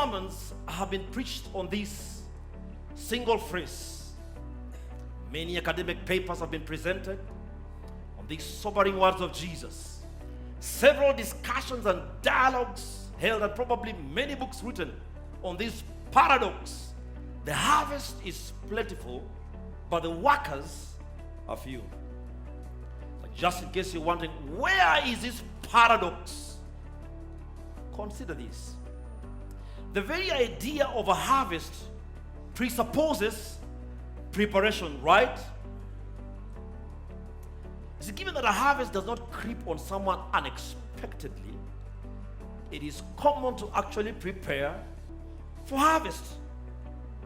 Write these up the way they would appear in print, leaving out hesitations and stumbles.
sermons have been preached on this single phrase. Many academic papers have been presented on these sobering words of Jesus. Several discussions and dialogues held, and probably many books written on this paradox. The harvest is plentiful, but the workers are few. Just in case you're wondering, where is this paradox? Consider this. The very idea of a harvest presupposes preparation, right? It's given that a harvest does not creep on someone unexpectedly, it is common to actually prepare for harvest,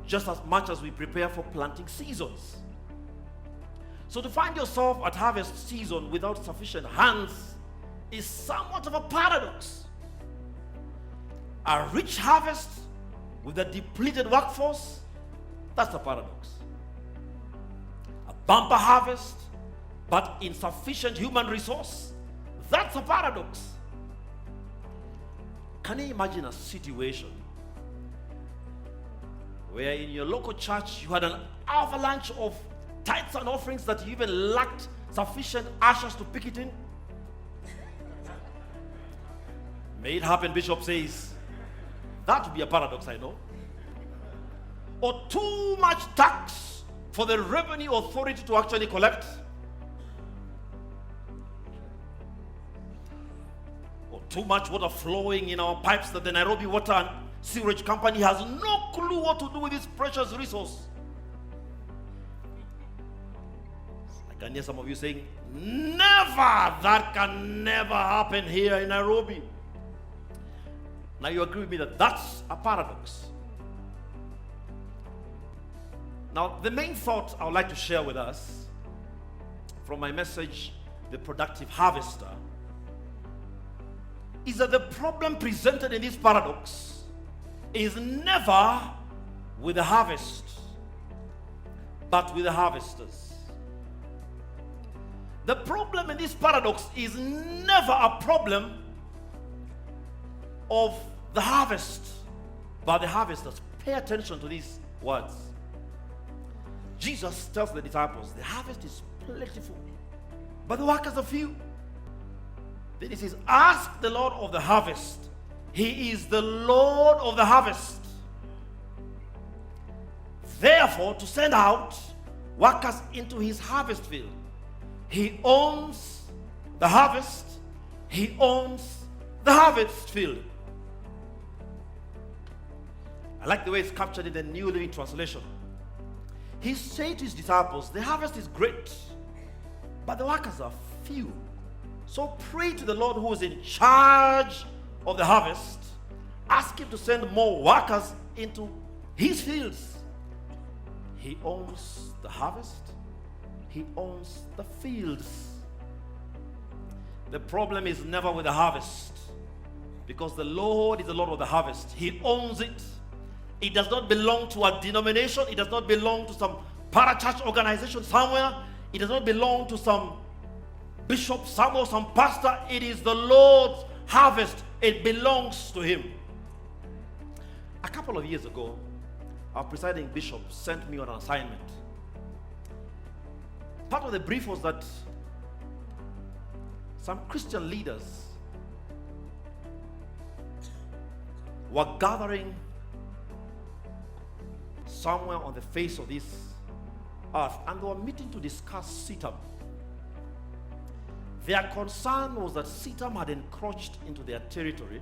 just as much as we prepare for planting seasons. So to find yourself at harvest season without sufficient hands is somewhat of a paradox. A rich harvest with a depleted workforce, that's a paradox. A bumper harvest but insufficient human resource, that's a paradox. Can you imagine a situation where in your local church you had an avalanche of tithes and offerings that you even lacked sufficient ushers to pick it in? May it happen, Bishop says. That would be a paradox, I know. Or too much tax for the revenue authority to actually collect. Or too much water flowing in our pipes that the Nairobi Water and Sewerage Company has no clue what to do with this precious resource. I can hear some of you saying, never, that can never happen here in Nairobi. Now you agree with me that that's a paradox. Now the main thought I would like to share with us from my message, The Productive Harvester, is that the problem presented in this paradox is never with the harvest, but with the harvesters. The problem in this paradox is never a problem of the harvest, but the harvesters. Pay attention to these words. Jesus tells the disciples, the harvest is plentiful, but the workers are few. Then he says, ask the Lord of the harvest. He is the Lord of the harvest, therefore, to send out workers into his harvest field. He owns the harvest. He owns the harvest field. I like the way it's captured in the New Living Translation. He said to his disciples, the harvest is great, but the workers are few. So pray to the Lord who is in charge of the harvest. Ask him to send more workers into his fields. He owns the harvest. He owns the fields. The problem is never with the harvest, because the Lord is the Lord of the harvest. He owns it. It does not belong to a denomination. It does not belong to some parachurch organization somewhere. It does not belong to some bishop somewhere, some pastor. It is the Lord's harvest. It belongs to him. A couple of years ago, our presiding bishop sent me on an assignment. Part of the brief was that some Christian leaders were gathering somewhere on the face of this earth, and they were meeting to discuss CITAM. Their concern was that CITAM had encroached into their territory,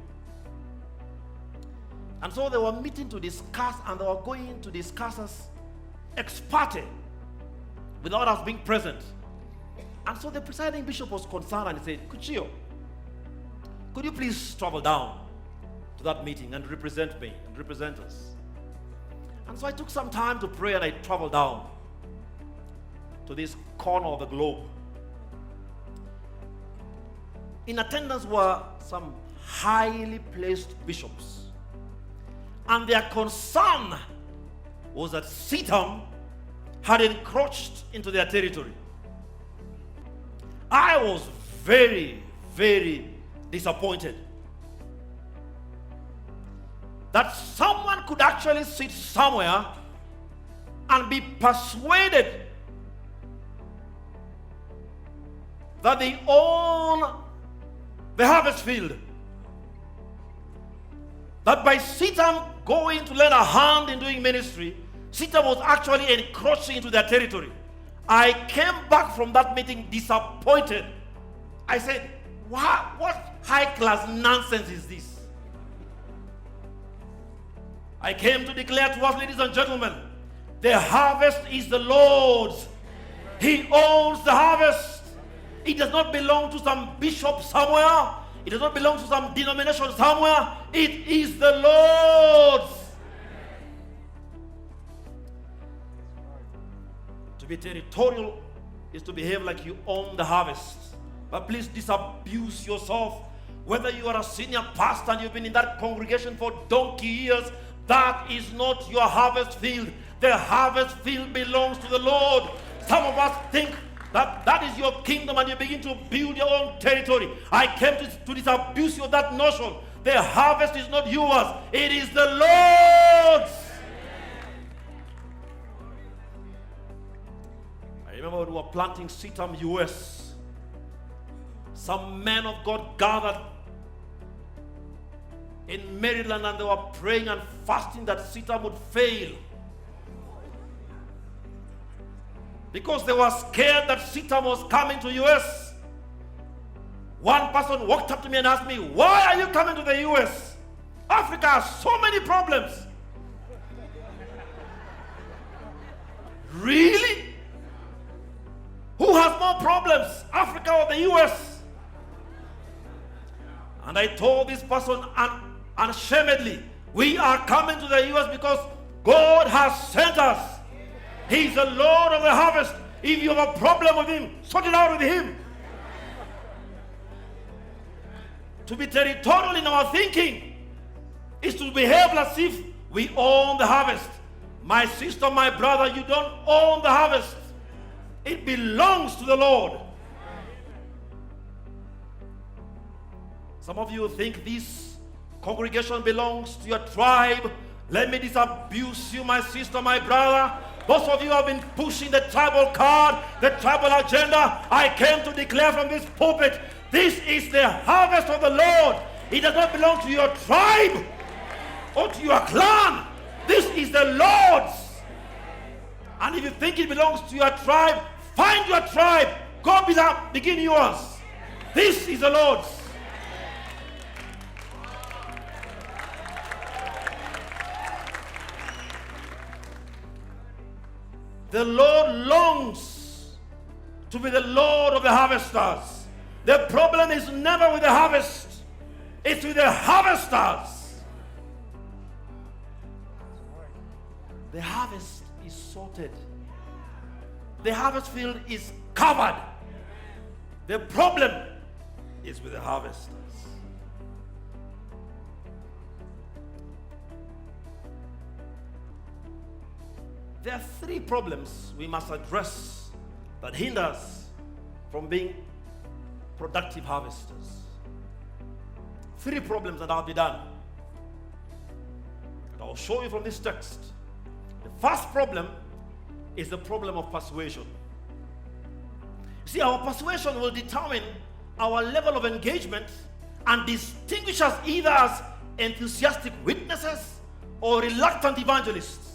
and so they were meeting to discuss, and they were going to discuss as ex parte without us being present. And so the presiding bishop was concerned, and he said, Kuchio, could you please travel down to that meeting and represent me and represent us? And so I took some time to pray, and I traveled down to this corner of the globe. In attendance were some highly placed bishops, and their concern was that CITAM had encroached into their territory. I was very, very disappointed that someone could actually sit somewhere and be persuaded that they own the harvest field. That by CITAM going to lend a hand in doing ministry, CITAM was actually encroaching into their territory. I came back from that meeting disappointed. I said, wow, what high-class nonsense is this? I came to declare to us, ladies and gentlemen, the harvest is the Lord's. He owns the harvest. It does not belong to some bishop somewhere. It does not belong to some denomination somewhere. It is the Lord's. To be territorial is to behave like you own the harvest. But please disabuse yourself. Whether you are a senior pastor and you've been in that congregation for donkey years, that is not your harvest field. The harvest field belongs to the Lord. Some of us think that is your kingdom and you begin to build your own territory. I came to disabuse you of that notion. The harvest is not yours. It is the Lord's. I remember when we were planting CITAM US, some men of God gathered in Maryland and they were praying and fasting that CITAM would fail. Because they were scared that CITAM was coming to US. One person walked up to me and asked me, why are you coming to the US? Africa has so many problems. Really? Who has more problems, Africa or the US? And I told this person unashamedly, we are coming to the US because God has sent us. He's the Lord of the harvest. If you have a problem with him, sort it out with him. To be territorial in our thinking is to behave as if we own the harvest. My sister, my brother, you don't own the harvest. It belongs to the Lord. Some of you think this congregation belongs to your tribe. Let me disabuse you, my sister, my brother. Those of you who have been pushing the tribal card, the tribal agenda, I came to declare from this pulpit, this is the harvest of the Lord. It does not belong to your tribe or to your clan. This is the Lord's. And if you think it belongs to your tribe, find your tribe. Go begin yours. This is the Lord's. The Lord longs to be the Lord of the harvesters. The problem is never with the harvest. It's with the harvesters. The harvest is sorted. The harvest field is covered. The problem is with the harvesters. There are three problems we must address that hinder us from being productive harvesters. Three problems that I'll be done. And I'll show you from this text. The first problem is the problem of persuasion. See, our persuasion will determine our level of engagement and distinguish us either as enthusiastic witnesses or reluctant evangelists.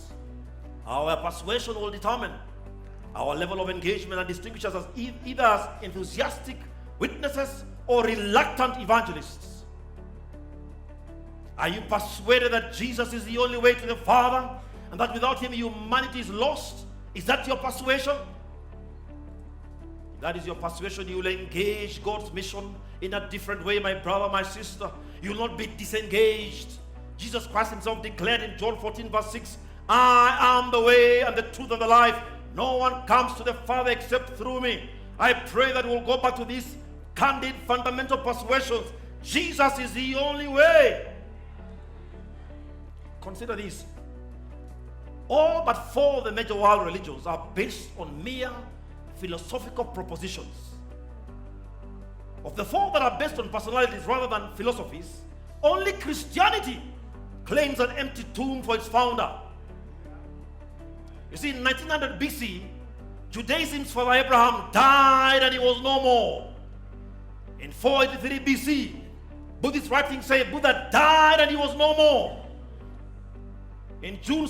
Our persuasion will determine our level of engagement and distinguish us as either as enthusiastic witnesses or reluctant evangelists. Are you persuaded that Jesus is the only way to the Father and that without him humanity is lost? Is that your persuasion? If that is your persuasion, you will engage God's mission in a different way, my brother, my sister. You will not be disengaged. Jesus Christ himself declared in John 14 verse 6, I am the way and the truth and the life. No one comes to the Father except through me. I pray that we'll go back to these candid fundamental persuasions. Jesus is the only way. Consider this. All but four of the major world religions are based on mere philosophical propositions. Of the four that are based on personalities rather than philosophies, only Christianity claims an empty tomb for its founder. You see, in 1900 BC, Judaism's father Abraham died and he was no more. In 483 BC, Buddhist writings say Buddha died and he was no more. In June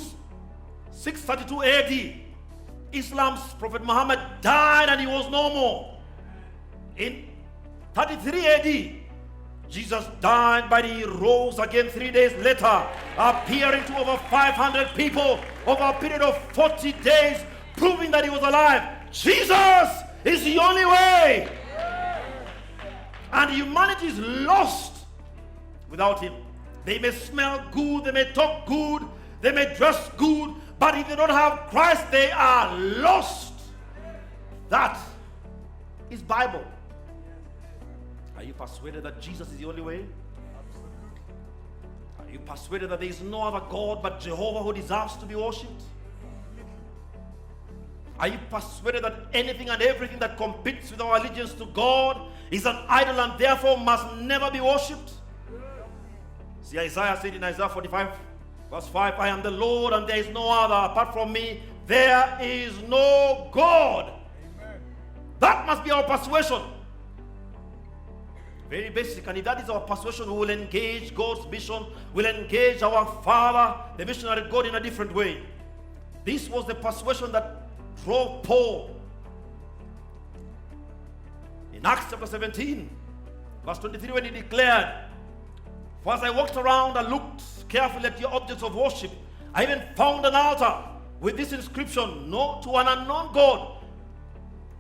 632 AD, Islam's Prophet Muhammad died and he was no more. In 33 AD, Jesus died, but he rose again 3 days later, appearing to over 500 people over a period of 40 days, proving that he was alive. Jesus is the only way. And humanity is lost without him. They may smell good, they may talk good, they may dress good, but if they don't have Christ, they are lost. That is Bible. Are you persuaded that Jesus is the only way? Are you persuaded that there is no other God but Jehovah who deserves to be worshipped? Are you persuaded that anything and everything that competes with our allegiance to God is an idol and therefore must never be worshipped? See, Isaiah said in Isaiah 45 verse 5, I am the Lord and there is no other. Apart from me, there is no God. Amen. That must be our persuasion. Very basic. And if that is our persuasion, we will engage God's mission. We'll engage our Father, the missionary God, in a different way. This was the persuasion that drove Paul. In Acts chapter 17, verse 23, when he declared, for as I walked around and looked carefully at your objects of worship, I even found an altar with this inscription, no, to an unknown God.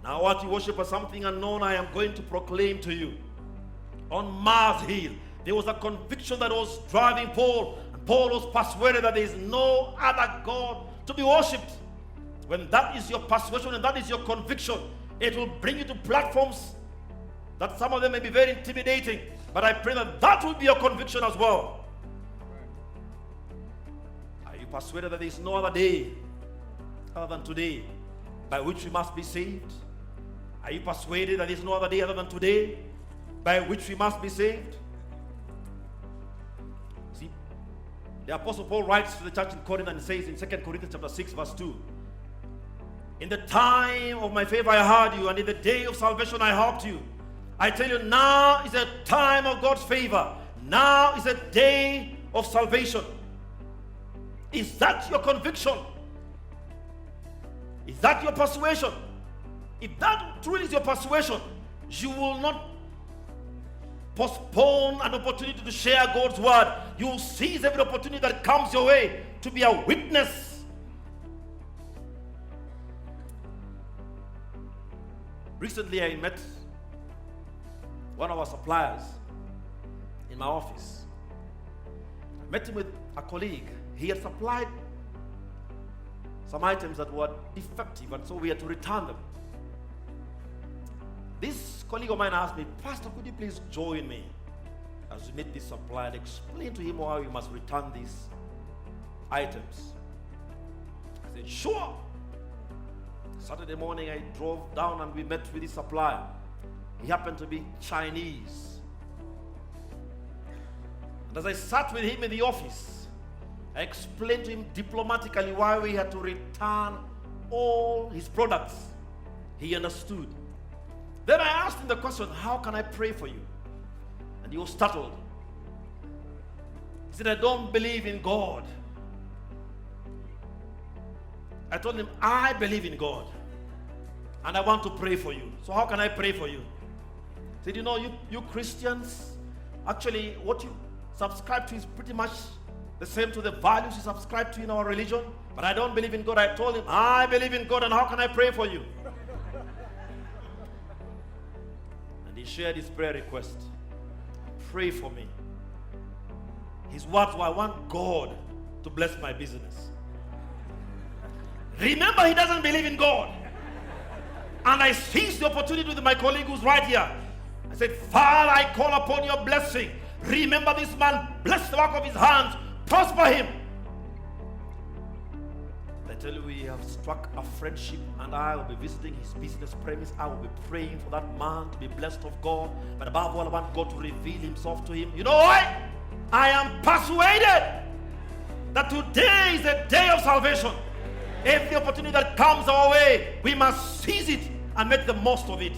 Now what you worship as something unknown, I am going to proclaim to you. On Mars Hill, there was a conviction that was driving Paul, and Paul was persuaded that there is no other God to be worshipped. When that is your persuasion and that is your conviction, it will bring you to platforms that some of them may be very intimidating, but I pray that that will be your conviction as well. Are you persuaded that there is no other day other than today by which we must be saved? Are you persuaded that there is no other day other than today by which we must be saved? See, the Apostle Paul writes to the church in Corinth and says in 2 Corinthians chapter 6 verse 2, in the time of my favor I heard you, and in the day of salvation I helped you. I tell you, now is a time of God's favor. Now is a day of salvation. Is that your conviction? Is that your persuasion? If that truly is your persuasion, you will not postpone an opportunity to share God's word. You will seize every opportunity that comes your way to be a witness. Recently I met one of our suppliers in my office. I met him with a colleague. He had supplied some items that were defective, and so we had to return them. This colleague of mine asked me, Pastor, could you please join me as we meet this supplier and explain to him how we must return these items? I said, sure. Saturday morning I drove down and we met with this supplier. He happened to be Chinese. And as I sat with him in the office, I explained to him diplomatically why we had to return all his products. He understood. Then I asked him the question, how can I pray for you? And he was startled. He said, I don't believe in God. I told him, I believe in God. And I want to pray for you. So how can I pray for you? He said, you know, you Christians, actually what you subscribe to is pretty much the same to the values you subscribe to in our religion. But I don't believe in God. I told him, I believe in God, and how can I pray for you? And he shared his prayer request. Pray for me. His words were, I want God to bless my business. Remember, he doesn't believe in God. And I seized the opportunity with my colleague who's right here. I said, Father, I call upon your blessing. Remember this man, bless the work of his hands, prosper him. I tell you, we have struck a friendship, and I will be visiting his business premise. I will be praying for that man to be blessed of God. But above all, I want God to reveal himself to him. You know why? I am persuaded that today is a day of salvation. Every opportunity that comes our way, we must seize it and make the most of it.